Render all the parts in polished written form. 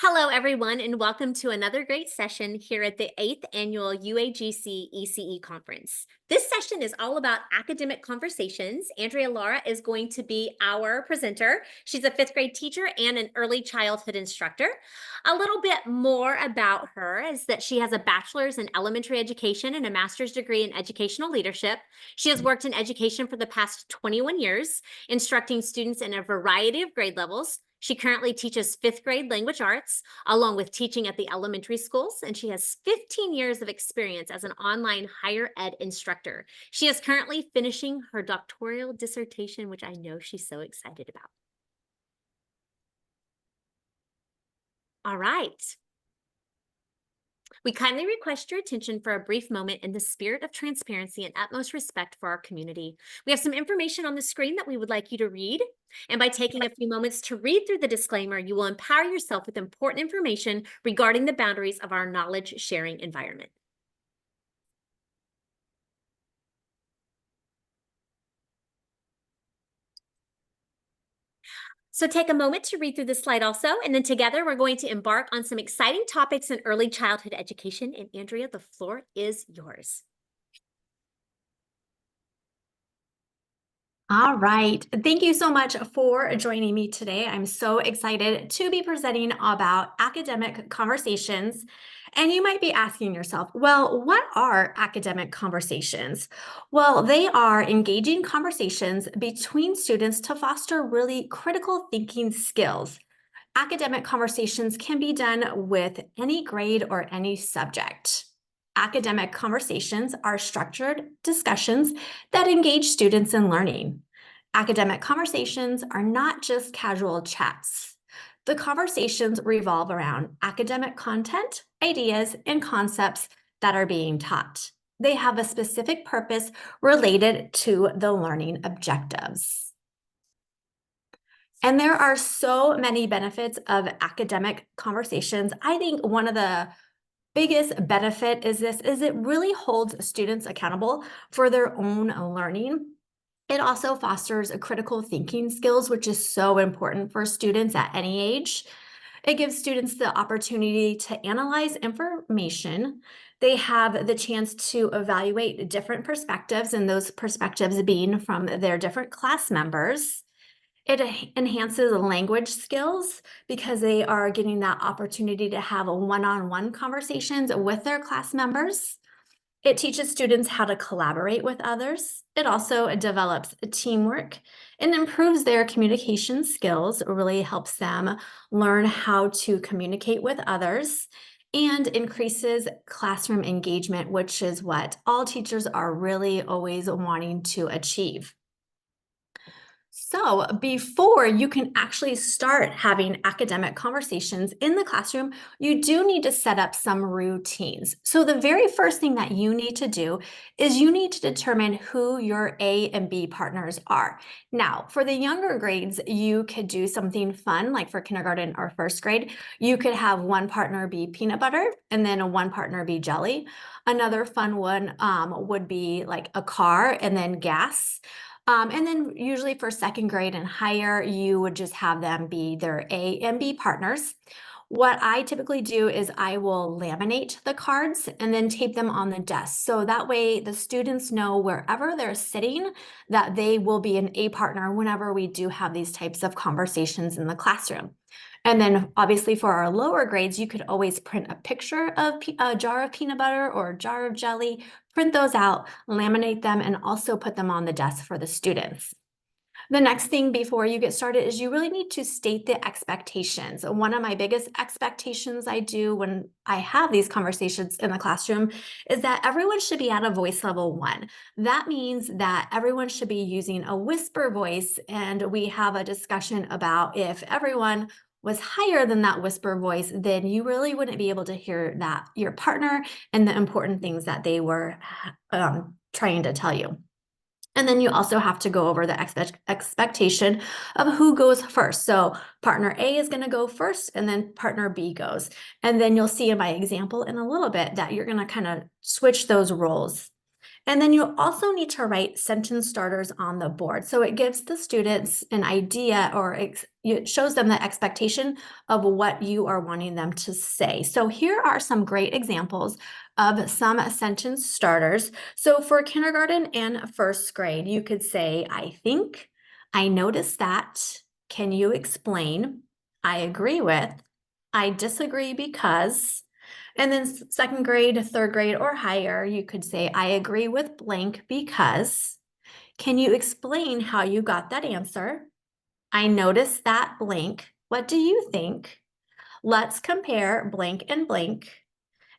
Hello, everyone, and welcome to another great session here at the 8th Annual UAGC ECE Conference. This session is all about academic conversations. Andrea Lara is going to be our presenter. She's a 5th grade teacher and an early childhood instructor. A little bit more about her is that she has a bachelor's in elementary education and a master's degree in educational leadership. She has worked in education for the past 21 years, instructing students in a variety of grade levels. She currently teaches 5th grade language arts, along with teaching at the elementary schools, and she has 15 years of experience as an online higher ed instructor. She is currently finishing her doctoral dissertation, which I know she's so excited about. All right. We kindly request your attention for a brief moment in the spirit of transparency and utmost respect for our community. We have some information on the screen that we would like you to read. And by taking a few moments to read through the disclaimer, you will empower yourself with important information regarding the boundaries of our knowledge sharing environment. So take a moment to read through this slide also, and then together we're going to embark on some exciting topics in early childhood education. And Andrea, the floor is yours. All right. Thank you so much for joining me today. I'm so excited to be presenting about academic conversations. And you might be asking yourself, well, what are academic conversations? Well, they are engaging conversations between students to foster really critical thinking skills. Academic conversations can be done with any grade or any subject. Academic conversations are structured discussions that engage students in learning. Academic conversations are not just casual chats. The conversations revolve around academic content, ideas, and concepts that are being taught. They have a specific purpose related to the learning objectives. And there are so many benefits of academic conversations. I think one of the biggest benefit is it really holds students accountable for their own learning. It also fosters a critical thinking skills, which is so important for students at any age. It gives students the opportunity to analyze information. They have the chance to evaluate different perspectives, and those perspectives being from their different class members. It enhances language skills because they are getting that opportunity to have a one-on-one conversations with their class members. It teaches students how to collaborate with others. It also develops teamwork and improves their communication skills, really helps them learn how to communicate with others, and increases classroom engagement, which is what all teachers are really always wanting to achieve. So before you can actually start having academic conversations in the classroom, you do need to set up some routines. So the very first thing that you need to do is you need to determine who your A and B partners are. Now, for the younger grades, you could do something fun, like for kindergarten or 1st grade. You could have one partner be peanut butter and then one partner be jelly. Another fun one would be like a car and then gas. And then usually for 2nd grade and higher, you would just have them be their A and B partners. What I typically do is I will laminate the cards and then tape them on the desk. So that way the students know wherever they're sitting that they will be an A partner whenever we do have these types of conversations in the classroom. And then obviously for our lower grades, you could always print a picture of a jar of peanut butter or a jar of jelly, print those out, laminate them, and also put them on the desk for the students. The next thing before you get started is you really need to state the expectations. One of my biggest expectations I do when I have these conversations in the classroom is that everyone should be at a voice level 1. That means that everyone should be using a whisper voice, and we have a discussion about if everyone was higher than that whisper voice, then you really wouldn't be able to hear that your partner and the important things that they were trying to tell you. And then you also have to go over the expectation of who goes first. So partner A is going to go first, and then partner B goes. And then you'll see in my example in a little bit that you're going to kind of switch those roles. And then you also need to write sentence starters on the board. So it gives the students an idea, or it shows them the expectation of what you are wanting them to say. So here are some great examples of some sentence starters. So for kindergarten and first grade, you could say, I think, I noticed that, can you explain, I agree with, I disagree because. And then second grade, third grade, or higher, you could say, I agree with blank because. Can you explain how you got that answer? I noticed that blank. What do you think? Let's compare blank and blank.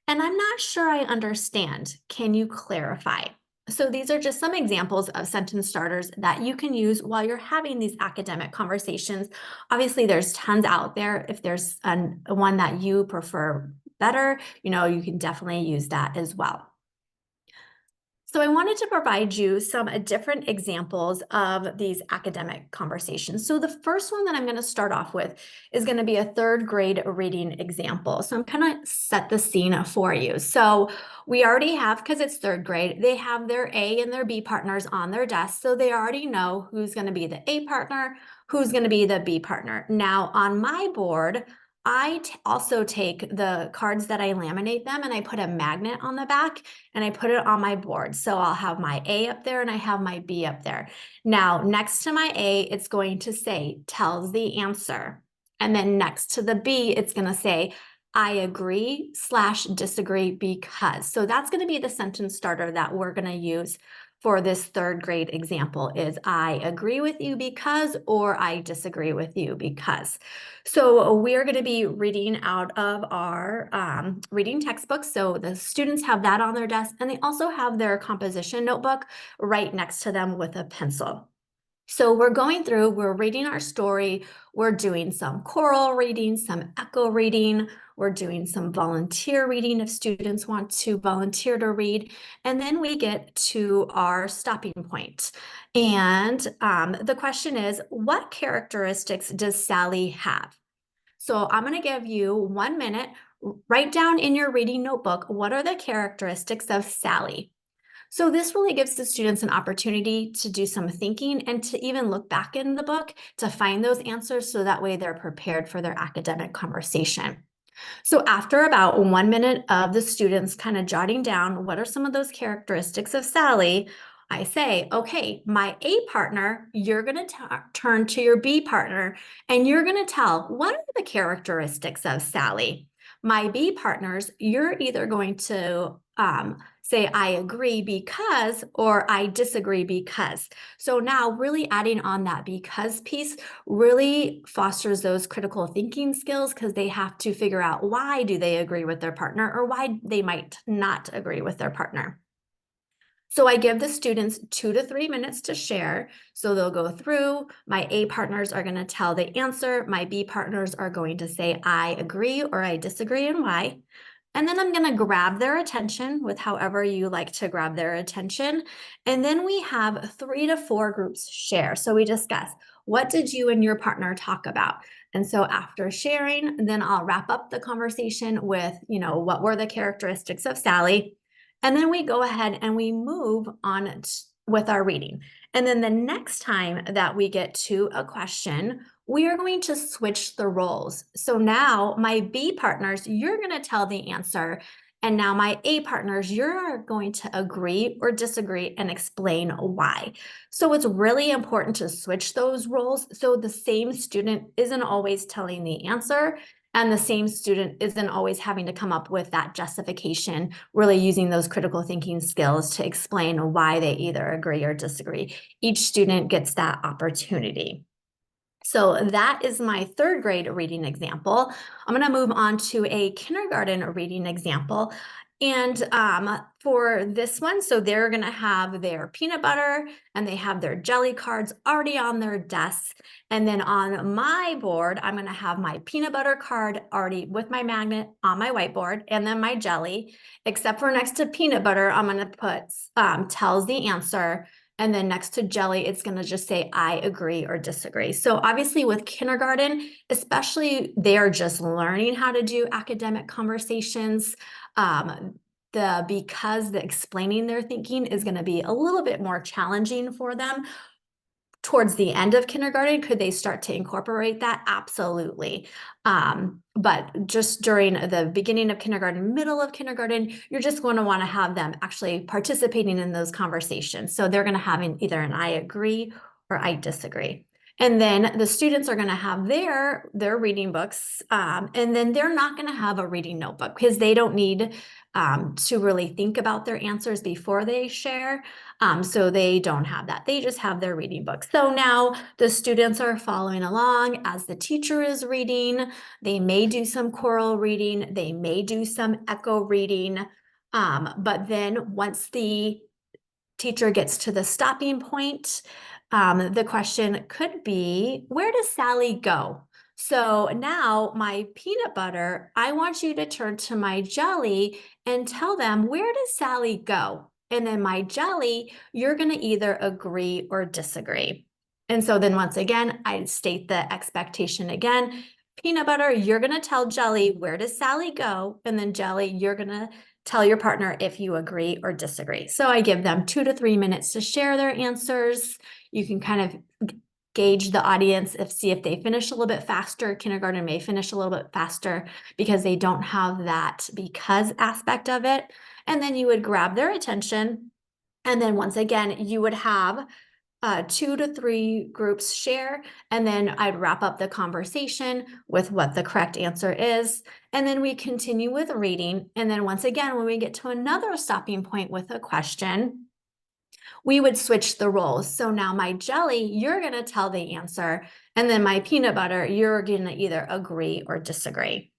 And I'm not sure I understand. Can you clarify? So these are just some examples of sentence starters that you can use while you're having these academic conversations. Obviously, there's tons out there. If there's one that you prefer better, you can definitely use that as well. So I wanted to provide you some different examples of these academic conversations. So the first one that I'm going to start off with is going to be a third grade reading example. So I'm kind of set the scene for you. So we already have, because it's third grade, they have their A and their B partners on their desk. So they already know who's going to be the A partner, who's going to be the B partner. Now on my board, I also take the cards that I laminate them and I put a magnet on the back and I put it on my board. So I'll have my A up there and I have my B up there. Now, next to my A, it's going to say, tells the answer. And then next to the B, it's going to say, I agree / disagree because. So that's going to be the sentence starter that we're going to use for this third grade example is I agree with you because, or I disagree with you because. So we're going to be reading out of our reading textbook. So the students have that on their desk and they also have their composition notebook right next to them with a pencil. So we're going through, we're reading our story, we're doing some choral reading, some echo reading, we're doing some volunteer reading if students want to volunteer to read, and then we get to our stopping point. And the question is, what characteristics does Sally have? So I'm going to give you 1 minute, write down in your reading notebook, what are the characteristics of Sally? So this really gives the students an opportunity to do some thinking and to even look back in the book to find those answers so that way they're prepared for their academic conversation. So after about 1 minute of the students kind of jotting down what are some of those characteristics of Sally, I say, okay, my A partner, you're going to turn to your B partner and you're going to tell what are the characteristics of Sally. My B partners, you're either going to say, I agree because, or I disagree because. So now really adding on that because piece really fosters those critical thinking skills because they have to figure out why do they agree with their partner or why they might not agree with their partner. So I give the students 2 to 3 minutes to share. So they'll go through, my A partners are going to tell the answer, my B partners are going to say, I agree or I disagree and why. And then I'm going to grab their attention with however you like to grab their attention. And then we have 3 to 4 groups share. So we discuss, what did you and your partner talk about? And so after sharing, then I'll wrap up the conversation with, what were the characteristics of Sally? And then we go ahead and we move on with our reading. And then the next time that we get to a question, we are going to switch the roles. So now my B partners, you're going to tell the answer. And now my A partners, you're going to agree or disagree and explain why. So it's really important to switch those roles so the same student isn't always telling the answer and the same student isn't always having to come up with that justification, really using those critical thinking skills to explain why they either agree or disagree. Each student gets that opportunity. So that is my third grade reading example. I'm going to move on to a kindergarten reading example. And for this one, so they're going to have their peanut butter and they have their jelly cards already on their desks. And then on my board, I'm going to have my peanut butter card already with my magnet on my whiteboard and then my jelly, except for next to peanut butter, I'm going to put tells the answer. And then next to jelly, it's going to just say, I agree or disagree. So obviously with kindergarten, especially they're just learning how to do academic conversations. because the explaining their thinking is going to be a little bit more challenging for them. Towards the end of kindergarten, could they start to incorporate that? Absolutely. But just during the beginning of kindergarten, middle of kindergarten, you're just going to want to have them actually participating in those conversations. So they're going to have either an I agree or I disagree. And then the students are going to have their reading books, and then they're not going to have a reading notebook because they don't need to really think about their answers before they share. So they don't have that. They just have their reading book. So now the students are following along as the teacher is reading. They may do some choral reading. They may do some echo reading. But then once the teacher gets to the stopping point, the question could be, where does Sally go? So now my peanut butter, I want you to turn to my jelly and tell them, where does Sally go? And then my jelly, you're going to either agree or disagree. And so then once again, I state the expectation again. Peanut butter, you're going to tell jelly, where does Sally go? And then jelly, you're going to tell your partner if you agree or disagree. So I give them 2 to 3 minutes to share their answers. You can kind of gauge the audience, see if they finish a little bit faster. Kindergarten may finish a little bit faster because they don't have that because aspect of it. And then you would grab their attention. And then once again, you would have 2 to 3 groups share, and then I'd wrap up the conversation with what the correct answer is. And then we continue with reading. And then once again, when we get to another stopping point with a question, we would switch the roles. So now my jelly, you're going to tell the answer. And then my peanut butter, you're going to either agree or disagree.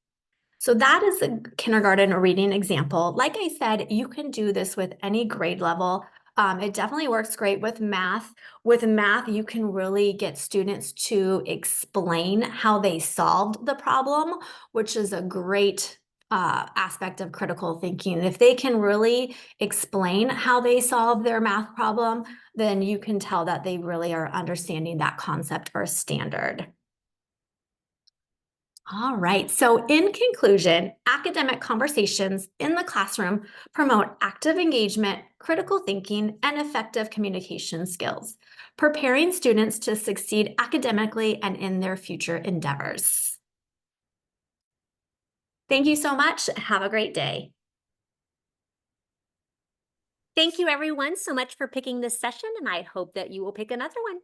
So that is a kindergarten reading example. Like I said, you can do this with any grade level. It definitely works great with math. With math, you can really get students to explain how they solved the problem, which is a great aspect of critical thinking. If they can really explain how they solve their math problem, then you can tell that they really are understanding that concept or standard. All right. So in conclusion, academic conversations in the classroom promote active engagement, critical thinking, and effective communication skills, preparing students to succeed academically and in their future endeavors. Thank you so much. Have a great day. Thank you everyone so much for picking this session, and I hope that you will pick another one.